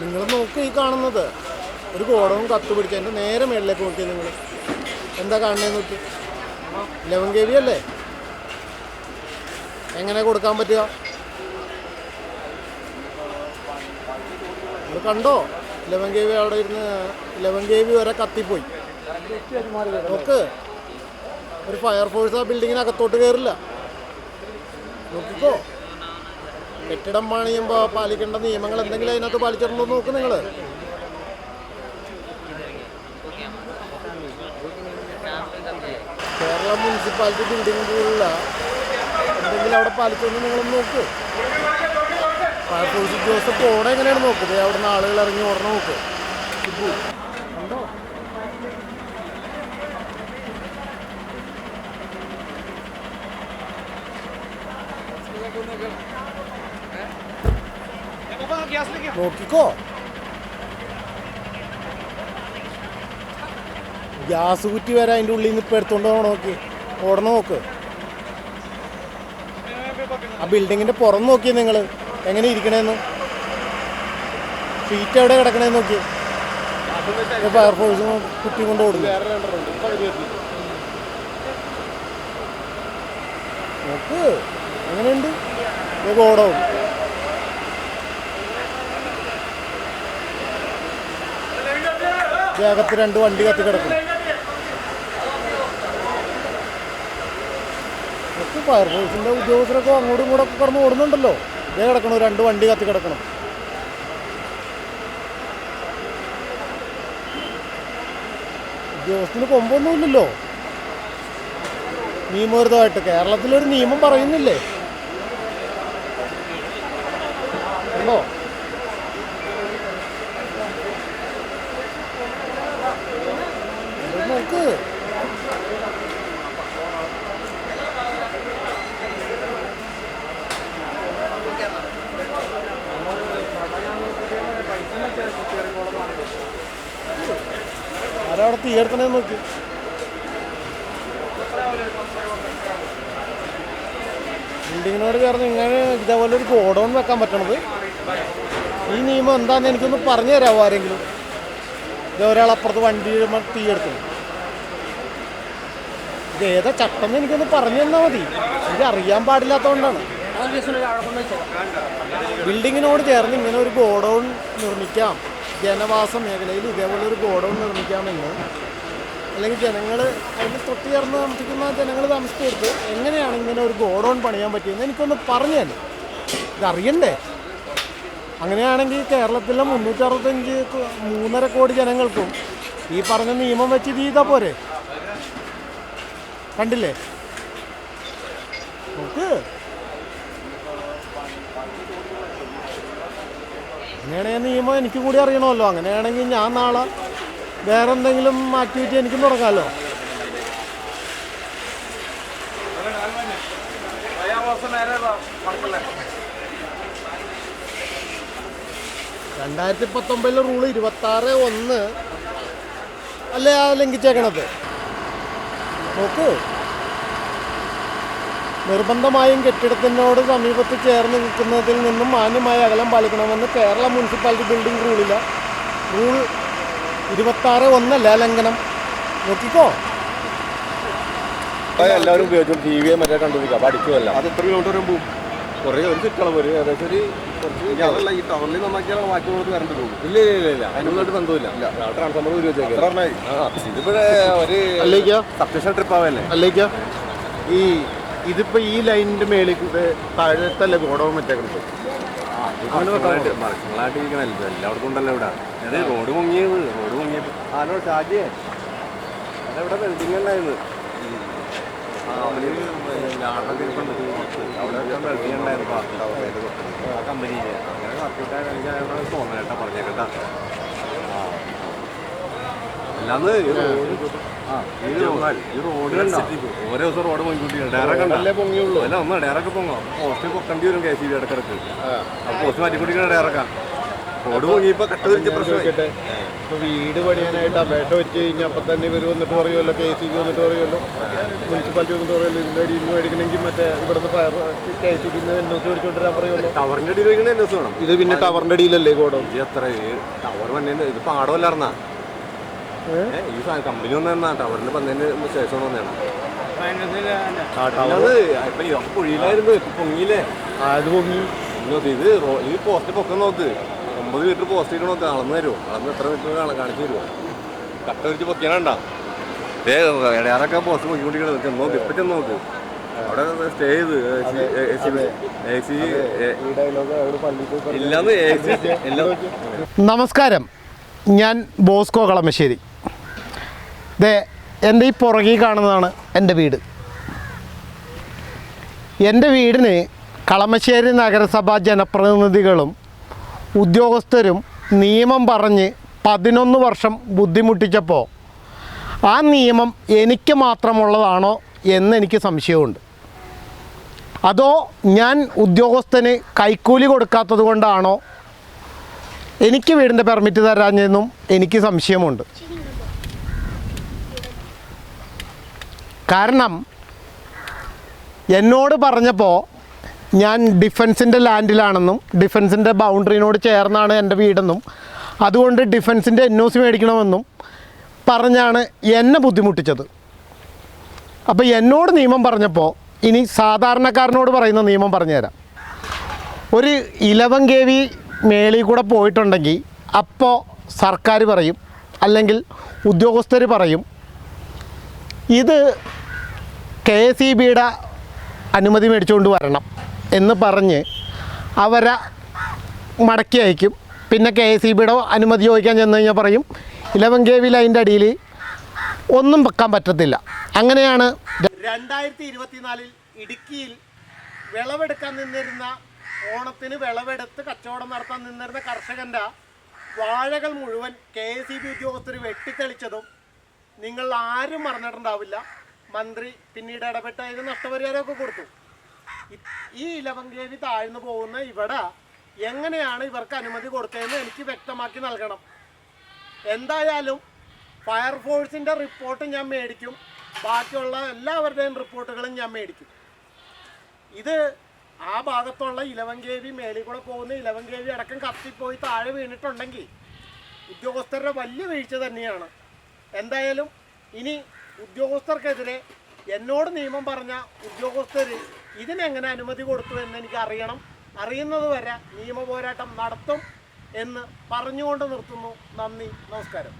നിങ്ങൾ നോക്കി ഈ കാണുന്നത് ഒരു ഗോഡവും കത്ത് പിടിച്ചതിൻ്റെ നേരെ മേളിലേക്ക് നോക്കിയത് നിങ്ങൾ എന്താ കാണുന്നതെന്ന് നോക്കി 11 kV അല്ലേ? എങ്ങനെ കൊടുക്കാൻ പറ്റുക? നിങ്ങൾ കണ്ടോ 11 kV അവിടെ ഇരുന്ന് 11 kV വരെ കത്തിപ്പോയി. നോക്ക്, ഒരു ഫയർഫോഴ്സ് ആ ബിൽഡിങ്ങിനകത്തോട്ട് കയറില്ല. നോക്കിക്കോ, കെട്ടിടം പണിയുമ്പോൾ പാലിക്കേണ്ട നിയമങ്ങൾ എന്തെങ്കിലും അതിനകത്ത് പാലിച്ചിട്ടുണ്ടോ നോക്ക് നിങ്ങൾ. കേരള മുനിസിപ്പാലിറ്റി ബിൽഡിങ്ങിലുള്ള എന്തെങ്കിലും അവിടെ പാലിച്ചൊന്ന് നിങ്ങളൊന്ന് നോക്ക്. ഫയർഫോഴ്സ് ഉദ്യോഗസ്ഥർ പോണ എങ്ങനെയാണ് നോക്കുന്നത്? അവിടെ നിന്ന് ആളുകൾ ഇറങ്ങി ഓടണം നോക്ക്. കണ്ടോ? നോക്കിക്കോ, ഗ്യാസ് കുറ്റി വരെ അതിൻ്റെ ഉള്ളിൽ നിന്ന് ഇപ്പം എടുത്തോണ്ട് പോകണം. നോക്കി ഓടണം നോക്ക്. ആ ബിൽഡിങ്ങിൻ്റെ പുറം നോക്കി നിങ്ങൾ എങ്ങനെ ഇരിക്കണേന്ന്, സീറ്റ് എവിടെ കിടക്കണേന്ന് നോക്കി. ഫയർഫോഴ്സ് കുറ്റി കൊണ്ട് ഓടുന്നു നോക്ക്. എങ്ങനെയുണ്ട് ഓടവും? വേഗത്ത് 2 വണ്ടി കത്തി കിടക്കും. ഫയർഫോഴ്സിൻ്റെ ഉദ്യോഗസ്ഥരൊക്കെ അങ്ങോട്ടും ഇങ്ങോട്ടൊക്കെ കിടന്ന് ഓടുന്നുണ്ടല്ലോ. ഇതേ കിടക്കണം, 2 വണ്ടി കത്തി കിടക്കണം. ഉദ്യോഗസ്ഥന് കൊമ്പൊന്നുമില്ലല്ലോ നിയമവിരുദ്ധമായിട്ട്. കേരളത്തിലൊരു നിയമം പറയുന്നില്ലേ? ഉണ്ടോ? നോക്ക്, ആരവിടെ തീർത്തണേന്ന് നോക്കി. ബിൽഡിങ്ങിനോട് ചേർന്ന് ഇങ്ങനെ ഇതേപോലെ ഒരു ഗോഡൗൺ വെക്കാൻ പറ്റണത്, ഈ നിയമം എന്താണെന്ന് എനിക്കൊന്ന് പറഞ്ഞു തരാമോ ആരെങ്കിലും? ഇത് ഒരാൾ അപ്പുറത്ത് വണ്ടി തീയെടുത്തു. ഇത് ഏതാ ചട്ടം എന്ന് എനിക്കൊന്ന് പറഞ്ഞു തന്നാൽ മതി. ഇത് അറിയാൻ പാടില്ലാത്തതുകൊണ്ടാണ്. ബിൽഡിങ്ങിനോട് ചേർന്ന് ഇങ്ങനെ ഒരു ഗോഡൗൺ നിർമ്മിക്കാം, ജനവാസ മേഖലയിൽ ഇതേപോലെ ഒരു ഗോഡൗൺ നിർമ്മിക്കാമെന്ന്, അല്ലെങ്കിൽ ജനങ്ങൾ അതിന് തൊട്ട് ചേർന്ന് താമസിക്കുന്ന ജനങ്ങൾ താമസിച്ചെടുത്ത് എങ്ങനെയാണ് ഇങ്ങനെ ഒരു ഗോഡൗൺ പണിയാൻ പറ്റിയെന്ന് എനിക്കൊന്ന് പറഞ്ഞു തന്നെ. ഇതറിയണ്ടേ? അങ്ങനെയാണെങ്കിൽ കേരളത്തിലെ 365 കോടി ജനങ്ങൾക്കും ഈ പറഞ്ഞ നിയമം വെച്ച് ഇത് ചെയ്താൽ പോരെ? കണ്ടില്ലേ? നോക്ക്, അങ്ങനെയാണെങ്കിൽ നിയമം എനിക്കും കൂടി അറിയണമല്ലോ. അങ്ങനെയാണെങ്കിൽ ഞാൻ നാളെ വേറെ എന്തെങ്കിലും ആക്ടിവിറ്റി എനിക്കും തുടങ്ങാമല്ലോ. (2019) റൂള് 26(1) അല്ലേ ആ ലംഘിച്ചേക്കണത്? നോക്ക്, നിർബന്ധമായും കെട്ടിടത്തിനോട് സമീപത്ത് ചേർന്ന് നിൽക്കുന്നതിൽ നിന്നും മാന്യമായ അകലം പാലിക്കണമെന്ന് കേരള മുനിസിപ്പാലിറ്റി ബിൽഡിംഗ് റൂൾ 26(1) അല്ല ലംഘനം. നോക്കിക്കോ, എല്ലാവരും ഉപയോഗിച്ചു ടി വി മറ്റേ കണ്ടുപിടിക്കാം. അപ്പോൾ അടിക്കുമല്ല, അത് എത്ര കിലോമീറ്റർ വരുമ്പോൾ കുറേ ഒരു ചുറ്റളം വരും. ഏകദേശം ഒരു കുറച്ച് ഈ ടൗണിൽ നന്നാക്കിയാൽ മാറ്റി കൊടുത്ത് വരേണ്ടി പോകും. ഇല്ല അതിനൊന്നായിട്ട് ബന്ധമില്ല. ട്രാൻസ്ഫോമർ ഉപയോഗിച്ചേക്കാം. ഇതിപ്പോഴേ ഒരു സബ്സ്റ്റേഷൻ ട്രിപ്പ് ആവല്ലേ അല്ലേക്കാ. ഇതിപ്പോൾ ഈ ലൈനിൻ്റെ മേളിൽ താഴത്തല്ലേ ഗോഡൗൺ വെച്ചേക്കുന്നത്? മരങ്ങളായിട്ടിരിക്കണല്ലോ, എല്ലാവർക്കും ഉണ്ടല്ലോ ഇവിടെ. അത് റോഡ് മുങ്ങിയത് ആരോ ഷാജിയെ അതെവിടെ ബിൽഡിംഗ് ഉണ്ടായിരുന്നു. അവിടെ ബിൽഡിംഗ് ഉണ്ടായിരുന്നു ആ കമ്പനിയിൽ. അങ്ങനെ കറക്റ്റായിട്ട് എനിക്ക് തോന്നേട്ടാ പറഞ്ഞേക്കട്ടാ. അല്ലാന്ന് ഈ റോഡ് കണ്ട ഓരോ ദിവസം റോഡ് പൊങ്ങിക്കൊണ്ടിരിക്കണം. ഡയറക്റ്റ് കണ്ടല്ലേ പൊങ്ങിയുള്ളൂ. അല്ല ഒന്ന് ഡയറക്റ്റ് പൊങ്ങോ, പോസ്റ്റ് പൊക്കേണ്ടി വരും. KCB ഇടക്കിടക്ക് അപ്പോൾ പോസ്റ്റ് മാറ്റിക്കൊണ്ടിരിക്കണം ഡയറക്റ്റാ. റോഡ് പൊങ്ങിയപ്പോൾ കട്ട തിരിച്ച പ്രശ്നമായി. ഇപ്പോൾ വീട് പണിയാനായിട്ട് അപേക്ഷ വെച്ച് കഴിഞ്ഞാൽ അപ്പം തന്നെ ഇവർ വന്നിട്ട് പറയുമല്ലോ, KCB വന്നിട്ട് പറയുമല്ലോ, മുനിസിപ്പാലിറ്റി വന്നിട്ട് പറയുമല്ലോ, ഇതിൻ്റെ അടിയിൽ നിന്ന് മേടിക്കണമെങ്കിൽ മറ്റേ ഇവിടുന്ന് KCB NOC മേടിച്ചുകൊണ്ടിരാൻ പറയുമല്ലോ. ടവറിൻ്റെ അടിയിൽ വയ്ക്കണ NOC വേണം. ഇത് പിന്നെ ടവറിൻ്റെ അടിയിലല്ലേ ഗോഡൗൺ? എത്ര ടവർ വന്നതിന് ഇത് പാടമല്ലായിരുന്നാ? ഈ കമ്പനി വന്നാ ടവറിന് വന്നതിന് ശേഷം വന്നതാണ്. ഇപ്പൊ കുഴിയിലായിരുന്നു, ഇപ്പൊ പൊങ്ങിയില്ലേ? അത് പൊങ്ങി. ഇത് ഈ പോസ്റ്റ് പൊക്കം നോക്ക്, 9 മീറ്റർ പോസ്റ്റ് ഇട്ട് നോക്ക്, അളന്ന് തരുമോ? അളന്ന് എത്ര മീറ്റർ കാണിച്ചു തരുമോ? കട്ട വിരിച്ച് പൊക്കിയാണണ്ട ഇടയാറൊക്കെ പോസ്റ്റ് പൊക്കിക്കൊണ്ടിരിക്കണത്. ചെന്ന് നോക്ക്, ഇപ്പൊ ചെന്ന് നോക്ക്, അവിടെ സ്റ്റേ ചെയ്ത് ഇല്ലാന്ന് എല്ലാം. നമസ്കാരം, ഞാൻ ബോസ്കോ കളമശ്ശേരി. എൻ്റെ ഈ പുറകിൽ കാണുന്നതാണ് എൻ്റെ വീട്. എൻ്റെ വീടിന് കളമശ്ശേരി നഗരസഭാ ജനപ്രതിനിധികളും ഉദ്യോഗസ്ഥരും നിയമം പറഞ്ഞ് 11 വർഷം ബുദ്ധിമുട്ടിച്ചപ്പോൾ ആ നിയമം എനിക്ക് മാത്രമുള്ളതാണോ എന്നെനിക്ക് സംശയമുണ്ട്. അതോ ഞാൻ ഉദ്യോഗസ്ഥന് കൈക്കൂലി കൊടുക്കാത്തത് കൊണ്ടാണോ എനിക്ക് വീടിൻ്റെ പെർമിറ്റ് തരാഞ്ഞെന്നും എനിക്ക് സംശയമുണ്ട്. കാരണം എന്നോട് പറഞ്ഞപ്പോൾ ഞാൻ ഡിഫൻസിൻ്റെ ലാൻഡിലാണെന്നും ഡിഫൻസിൻ്റെ ബൗണ്ടറിനോട് ചേർന്നാണ് എൻ്റെ വീടെന്നും അതുകൊണ്ട് ഡിഫൻസിൻ്റെ NOC മേടിക്കണമെന്നും പറഞ്ഞാണ് എന്നെ ബുദ്ധിമുട്ടിച്ചത്. അപ്പോൾ എന്നോട് നിയമം പറഞ്ഞപ്പോൾ ഇനി സാധാരണക്കാരനോട് പറയുന്ന നിയമം പറഞ്ഞുതരാം. ഒരു 11 kV മേളിൽ കൂടെ പോയിട്ടുണ്ടെങ്കിൽ അപ്പോൾ സർക്കാർ പറയും, അല്ലെങ്കിൽ ഉദ്യോഗസ്ഥർ പറയും, ഇത് KCBയുടെ അനുമതി മേടിച്ചുകൊണ്ട് വരണം എന്ന് പറഞ്ഞ് അവരെ മടക്കി അയക്കും. പിന്നെ KCBയുടെ അനുമതി ചോദിക്കാൻ ചെന്ന് കഴിഞ്ഞാൽ പറയും 11 kV ലൈൻ്റെ അടിയിൽ ഒന്നും വെക്കാൻ പറ്റത്തില്ല. അങ്ങനെയാണ് 2024 ഇടുക്കിയിൽ വിളവെടുക്കാൻ നിന്നിരുന്ന, ഓണത്തിന് വിളവെടുത്ത് കച്ചവടം നടത്താൻ നിന്നിരുന്ന കർഷകൻ്റെ വാഴകൾ മുഴുവൻ KCB ഉദ്യോഗസ്ഥർ വെട്ടിത്തെളിച്ചതും നിങ്ങൾ ആരും മറന്നിട്ടുണ്ടാവില്ല. മന്ത്രി പിന്നീട് ഇടപെട്ട് അതിന് നഷ്ടപരിഹാരമൊക്കെ കൊടുത്തു. ഈ 11 kV താഴ്ന്നു പോകുന്ന ഇവിടെ എങ്ങനെയാണ് ഇവർക്ക് അനുമതി കൊടുത്തതെന്ന് എനിക്ക് വ്യക്തമാക്കി നൽകണം. എന്തായാലും ഫയർഫോഴ്സിൻ്റെ റിപ്പോർട്ട് ഞാൻ മേടിക്കും, ബാക്കിയുള്ള എല്ലാവരുടെയും റിപ്പോർട്ടുകളും ഞാൻ മേടിക്കും. ഇത് ആ ഭാഗത്തുള്ള 11 kV മേളിൽ കൂടെ പോകുന്ന 11 kV അടക്കം കത്തിപ്പോയി താഴെ വീണിട്ടുണ്ടെങ്കിൽ ഉദ്യോഗസ്ഥരുടെ വലിയ വീഴ്ച തന്നെയാണ്. എന്തായാലും ഇനി ഉദ്യോഗസ്ഥർക്കെതിരെ എന്നോട് നിയമം പറഞ്ഞ ഉദ്യോഗസ്ഥർ ഇതിനെങ്ങനെ അനുമതി കൊടുത്തു എന്ന് എനിക്ക് അറിയണം. അറിയുന്നത് വരെ നിയമ പോരാട്ടം നടത്തും എന്ന് പറഞ്ഞുകൊണ്ട് നിർത്തുന്നു. നന്ദി, നമസ്കാരം.